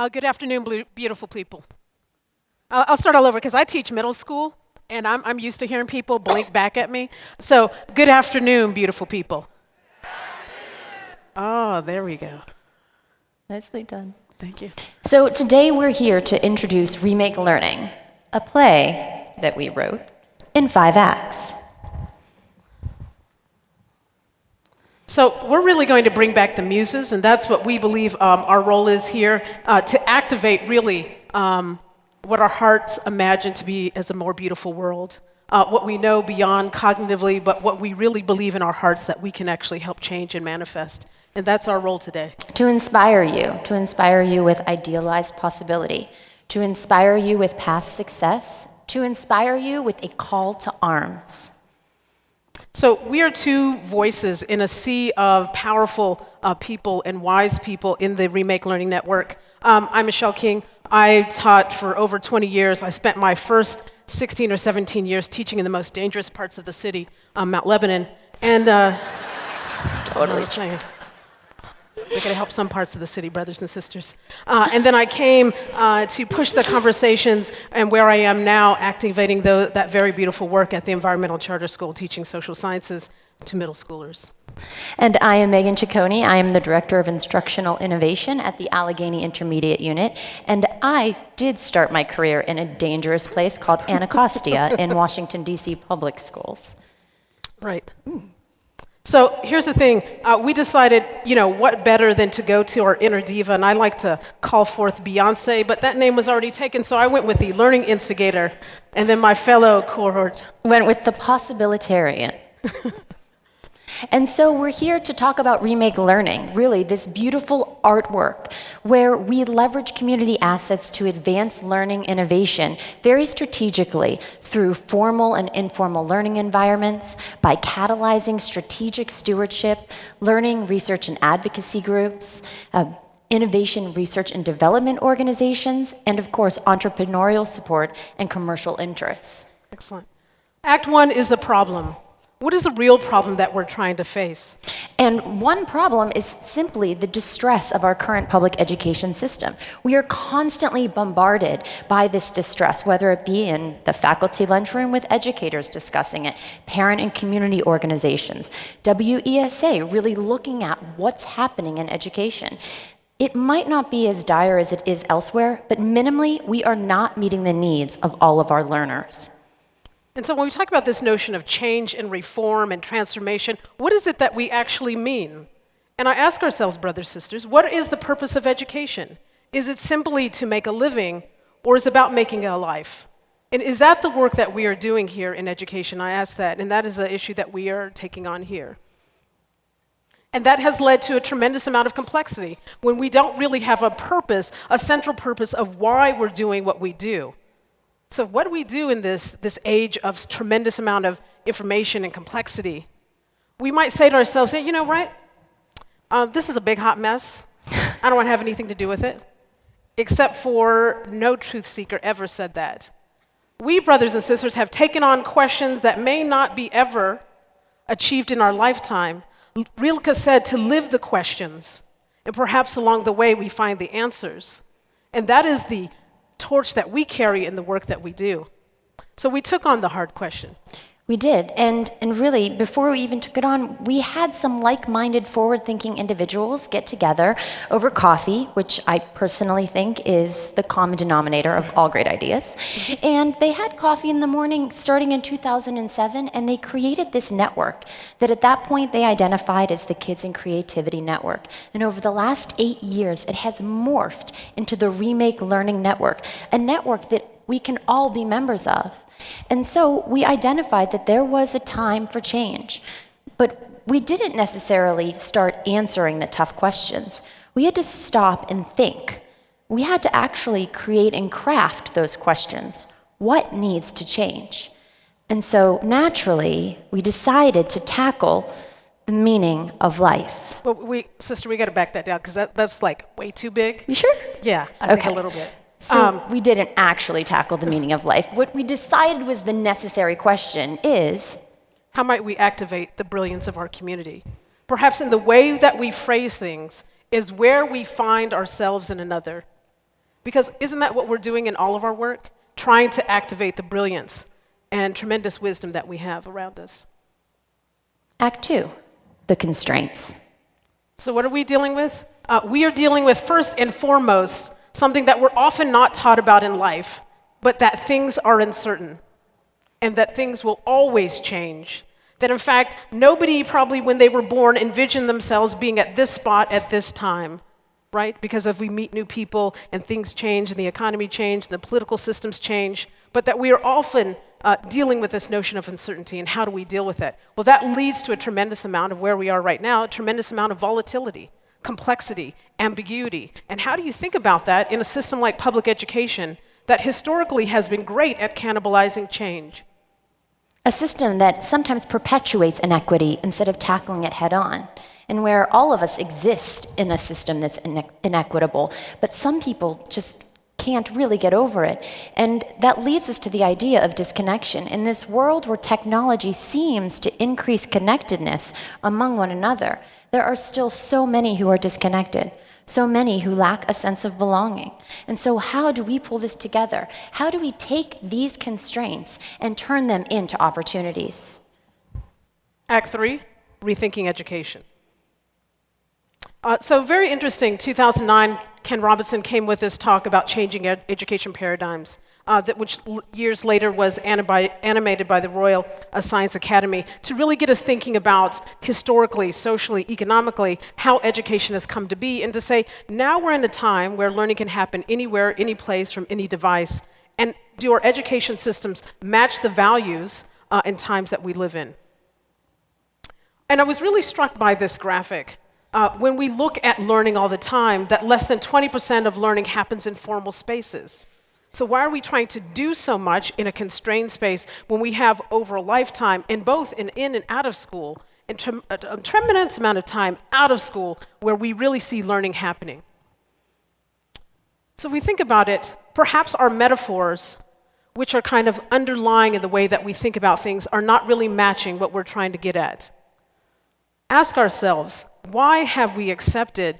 Good afternoon, beautiful people. I'll start all over because I teach middle school, and I'm used to hearing people blink back at me. So, good afternoon, beautiful people. Oh, there we go. Nicely done. Thank you. So today we're here to introduce Remake Learning, a play that we wrote in 5 acts. So we're really going to bring back the muses, and that's what we believe our role is here, to activate really what our hearts imagine to be as a more beautiful world, what we know beyond cognitively, but what we really believe in our hearts that we can actually help change and manifest. And that's our role today. To inspire you with idealized possibility, to inspire you with past success, to inspire you with a call to arms. So we are two voices in a sea of powerful people and wise people in the Remake Learning Network. I'm Michelle King. I taught for over 20 years. I spent my first 16 or 17 years teaching in the most dangerous parts of the city, Mount Lebanon. And totally saying. We're going to help some parts of the city, brothers and sisters. And then I came to push the conversations, and where I am now, activating that very beautiful work at the Environmental Charter School, teaching social sciences to middle schoolers. And I am Megan Ciccone. I am the Director of Instructional Innovation at the Allegheny Intermediate Unit. And I did start my career in a dangerous place called Anacostia in Washington, D.C. public schools. Right. So here's the thing, we decided, what better than to go to our inner diva, and I like to call forth Beyonce, but that name was already taken, so I went with the learning instigator, and then my fellow cohort went with the possibilitarian. And so we're here to talk about Remake Learning, really this beautiful artwork where we leverage community assets to advance learning innovation very strategically through formal and informal learning environments, by catalyzing strategic stewardship, learning, research, and advocacy groups, innovation, research, and development organizations, and of course, entrepreneurial support and commercial interests. Excellent. Act 1 is the problem. What is the real problem that we're trying to face? And one problem is simply the distress of our current public education system. We are constantly bombarded by this distress, whether it be in the faculty lunchroom with educators discussing it, parent and community organizations, WESA really looking at what's happening in education. It might not be as dire as it is elsewhere, but minimally, we are not meeting the needs of all of our learners. And so when we talk about this notion of change and reform and transformation, what is it that we actually mean? And I ask ourselves, brothers, sisters, what is the purpose of education? Is it simply to make a living, or is it about making a life? And is that the work that we are doing here in education? I ask that, and that is an issue that we are taking on here. And that has led to a tremendous amount of complexity when we don't really have a purpose, a central purpose of why we're doing what we do. So what do we do in this age of tremendous amount of information and complexity? We might say to ourselves, hey, right? This is a big hot mess. I don't want to have anything to do with it. Except for no truth seeker ever said that. We, brothers and sisters, have taken on questions that may not be ever achieved in our lifetime. Rilke said to live the questions, and perhaps along the way we find the answers. And that is the torch that we carry in the work that we do. So we took on the hard question. We did, and really, before we even took it on, we had some like-minded, forward-thinking individuals get together over coffee, which I personally think is the common denominator of all great ideas. And they had coffee in the morning starting in 2007, and they created this network that at that point they identified as the Kids and Creativity Network. And over the last 8 years, it has morphed into the Remake Learning Network, a network that we can all be members of. And so we identified that there was a time for change, but we didn't necessarily start answering the tough questions. We had to stop and think. We had to actually create and craft those questions. What needs to change? And so naturally, we decided to tackle the meaning of life. Well, sister, we got to back that down because that's like way too big. You sure? Yeah, I think a little bit. So we didn't actually tackle the meaning of life. What we decided was the necessary question is, how might we activate the brilliance of our community? Perhaps in the way that we phrase things is where we find ourselves in another. Because isn't that what we're doing in all of our work? Trying to activate the brilliance and tremendous wisdom that we have around us. Act 2, the constraints. So what are we dealing with? We are dealing with, first and foremost, something that we're often not taught about in life, but that things are uncertain and that things will always change. That in fact, nobody probably when they were born envisioned themselves being at this spot at this time, right? Because if we meet new people and things change and the economy change and the political systems change, but that we are often dealing with this notion of uncertainty and how do we deal with it? Well, that leads to a tremendous amount of where we are right now, a tremendous amount of volatility, complexity, ambiguity. And how do you think about that in a system like public education that historically has been great at cannibalizing change? A system that sometimes perpetuates inequity instead of tackling it head on, and where all of us exist in a system that's inequitable, but some people just can't really get over it. And that leads us to the idea of disconnection. In this world where technology seems to increase connectedness among one another, there are still so many who are disconnected, so many who lack a sense of belonging. And so how do we pull this together? How do we take these constraints and turn them into opportunities? Act 3, rethinking education. So very interesting, 2009, Ken Robinson came with this talk about changing education paradigms, which years later was animated by the Royal Science Academy to really get us thinking about historically, socially, economically, how education has come to be, and to say, now we're in a time where learning can happen anywhere, any place, from any device, and do our education systems match the values and times that we live in? And I was really struck by this graphic. When we look at learning all the time, that less than 20% of learning happens in formal spaces. So why are we trying to do so much in a constrained space when we have over a lifetime, in both in and out of school, a tremendous amount of time out of school where we really see learning happening? So if we think about it, perhaps our metaphors, which are kind of underlying in the way that we think about things, are not really matching what we're trying to get at. Ask ourselves, why have we accepted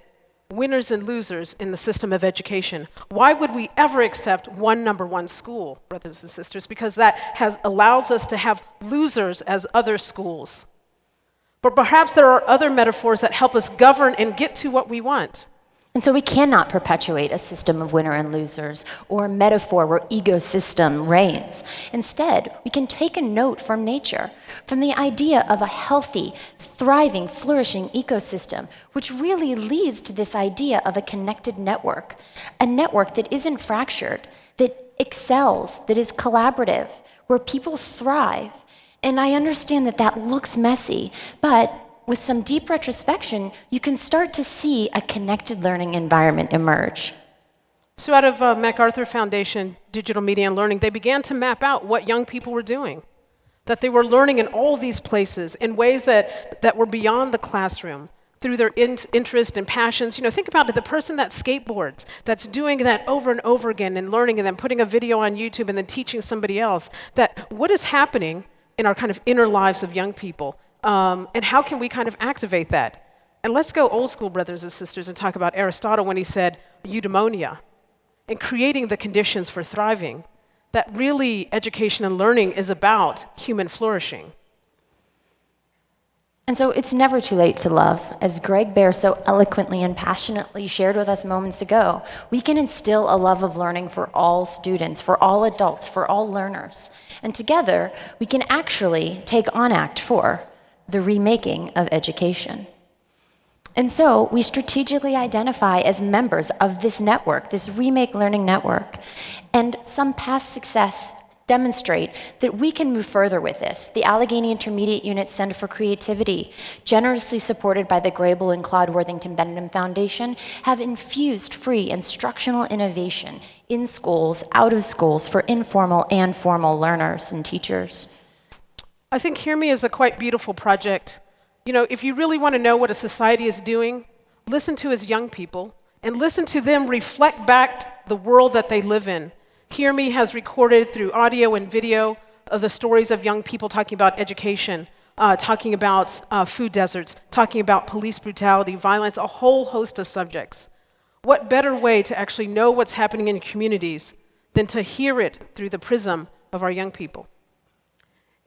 winners and losers in the system of education? Why would we ever accept one number one school, brothers and sisters? Because that allows us to have losers as other schools. But perhaps there are other metaphors that help us govern and get to what we want. And so we cannot perpetuate a system of winner and losers or a metaphor where ecosystem reigns. Instead, we can take a note from nature, from the idea of a healthy, thriving, flourishing ecosystem, which really leads to this idea of a connected network, a network that isn't fractured, that excels, that is collaborative, where people thrive. And I understand that that looks messy, but with some deep retrospection, you can start to see a connected learning environment emerge. So out of MacArthur Foundation Digital Media and Learning, they began to map out what young people were doing, that they were learning in all these places in ways that were beyond the classroom, through their interest and passions. You know, think about it, the person that skateboards, that's doing that over and over again and learning and then putting a video on YouTube and then teaching somebody else, that what is happening in our kind of inner lives of young people? And how can we kind of activate that? And let's go old school, brothers and sisters, and talk about Aristotle when he said eudaimonia, and creating the conditions for thriving, that really education and learning is about human flourishing. And so it's never too late to love. As Greg Bear so eloquently and passionately shared with us moments ago, we can instill a love of learning for all students, for all adults, for all learners. And together, we can actually take on Act 4, the remaking of education. And so we strategically identify as members of this network, this Remake Learning Network, and some past success demonstrate that we can move further with this. The Allegheny Intermediate Unit Center for Creativity, generously supported by the Grable and Claude Worthington Bentham Foundation, have infused free instructional innovation in schools, out of schools, for informal and formal learners and teachers. I think Hear Me is a quite beautiful project. You know, if you really want to know what a society is doing, listen to its young people and listen to them reflect back the world that they live in. Hear Me has recorded through audio and video of the stories of young people talking about education, talking about food deserts, talking about police brutality, violence, a whole host of subjects. what better way to actually know what's happening in communities than to hear it through the prism of our young people?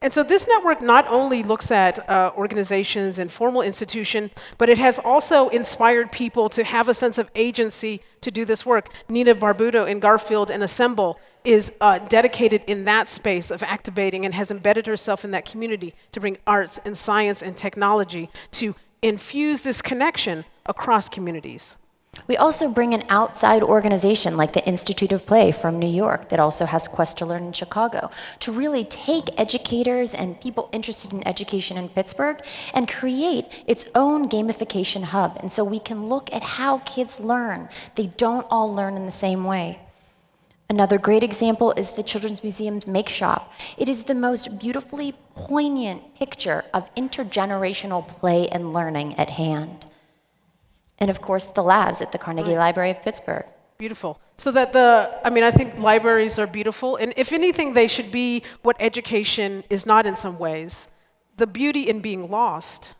And so this network not only looks at organizations and formal institutions, but it has also inspired people to have a sense of agency to do this work. Nina Barbuto in Garfield and Assemble is dedicated in that space of activating and has embedded herself in that community to bring arts and science and technology to infuse this connection across communities. We also bring an outside organization like the Institute of Play from New York that also has Quest to Learn in Chicago to really take educators and people interested in education in Pittsburgh and create its own gamification hub. And so we can look at how kids learn. They don't all learn in the same way. Another great example is the Children's Museum's Make Shop. It is the most beautifully poignant picture of intergenerational play and learning at hand. And of course, the labs at the Carnegie Library of Pittsburgh. Beautiful. So that I think libraries are beautiful, and if anything, they should be what education is not in some ways. The beauty in being lost,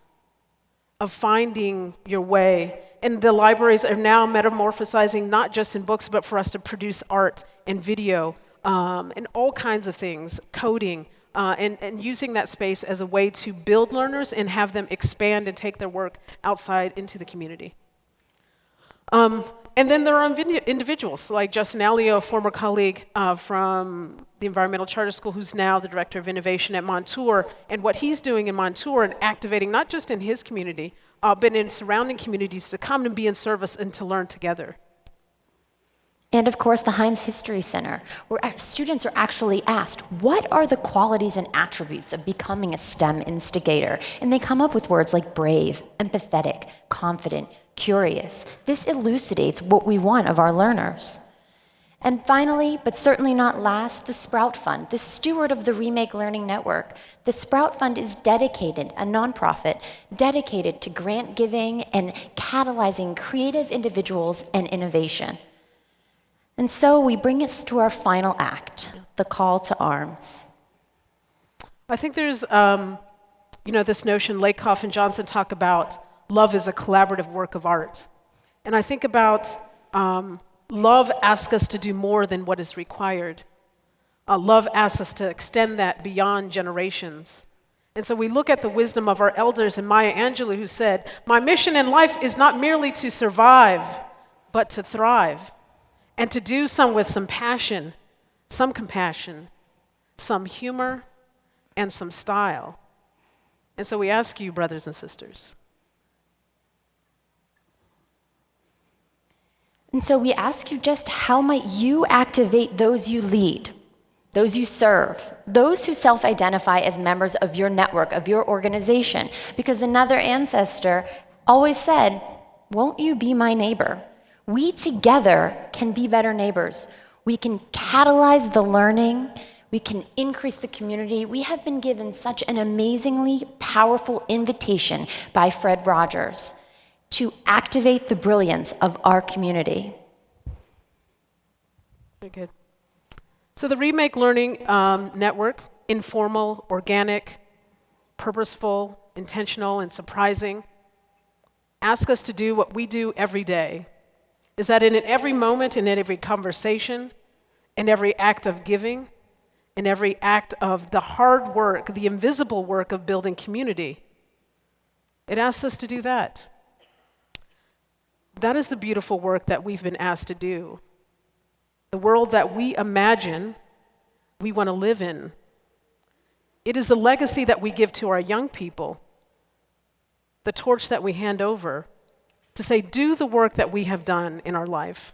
of finding your way. And the libraries are now metamorphosizing not just in books, but for us to produce art and video and all kinds of things, coding, and using that space as a way to build learners and have them expand and take their work outside into the community. And then there are individuals like Justin Alio, a former colleague from the Environmental Charter School, who's now the Director of Innovation at Montour, and what he's doing in Montour and activating not just in his community, but in surrounding communities to come and be in service and to learn together. And of course, the Heinz History Center, where students are actually asked, what are the qualities and attributes of becoming a STEM instigator? And they come up with words like brave, empathetic, confident, curious. This elucidates what we want of our learners. And finally, but certainly not last, the Sprout Fund, the steward of the Remake Learning Network. The Sprout Fund is dedicated, a nonprofit, dedicated to grant giving and catalyzing creative individuals and innovation. And so we bring us to our final act, the call to arms. I think there's, this notion Lakoff and Johnson talk about love is a collaborative work of art. And I think about love asks us to do more than what is required. Love asks us to extend that beyond generations. And so we look at the wisdom of our elders and Maya Angelou, who said, "My mission in life is not merely to survive, but to thrive, and to do some with some passion, some compassion, some humor, and some style." And so we ask you, brothers and sisters. And so we ask you just how might you activate those you lead, those you serve, those who self-identify as members of your network, of your organization? Because another ancestor always said, "Won't you be my neighbor?" We together can be better neighbors. We can catalyze the learning. We can increase the community. We have been given such an amazingly powerful invitation by Fred Rogers to activate the brilliance of our community. Very good. So the Remake Learning Network, informal, organic, purposeful, intentional, and surprising, asks us to do what we do every day. Is that in every moment, in every conversation, in every act of giving, in every act of the hard work, the invisible work of building community, it asks us to do that. That is the beautiful work that we've been asked to do. The world that we imagine we want to live in. It is the legacy that we give to our young people, the torch that we hand over to say, do the work that we have done in our life.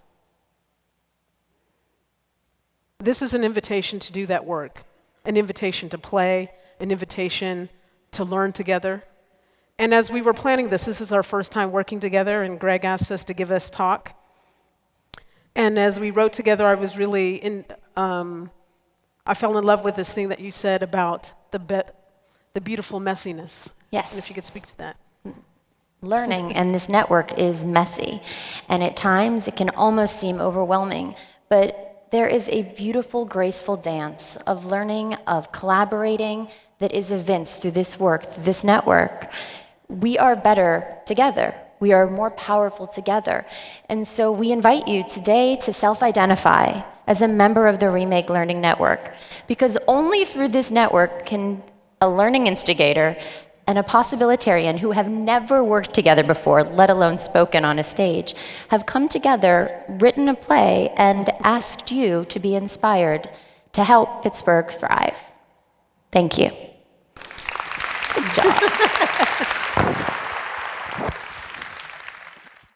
This is an invitation to do that work, an invitation to play, an invitation to learn together. And as we were planning this is our first time working together, and Greg asked us to give us talk. And as we wrote together, I was really I fell in love with this thing that you said about the beautiful messiness. Yes. And if you could speak to that. Learning and this network is messy, and at times it can almost seem overwhelming, but there is a beautiful, graceful dance of learning, of collaborating that is evinced through this work, through this network. We are better together. We are more powerful together. And so we invite you today to self-identify as a member of the Remake Learning Network, because only through this network can a learning instigator and a possibilitarian who have never worked together before, let alone spoken on a stage, have come together, written a play, and asked you to be inspired to help Pittsburgh thrive. Thank you. Good job.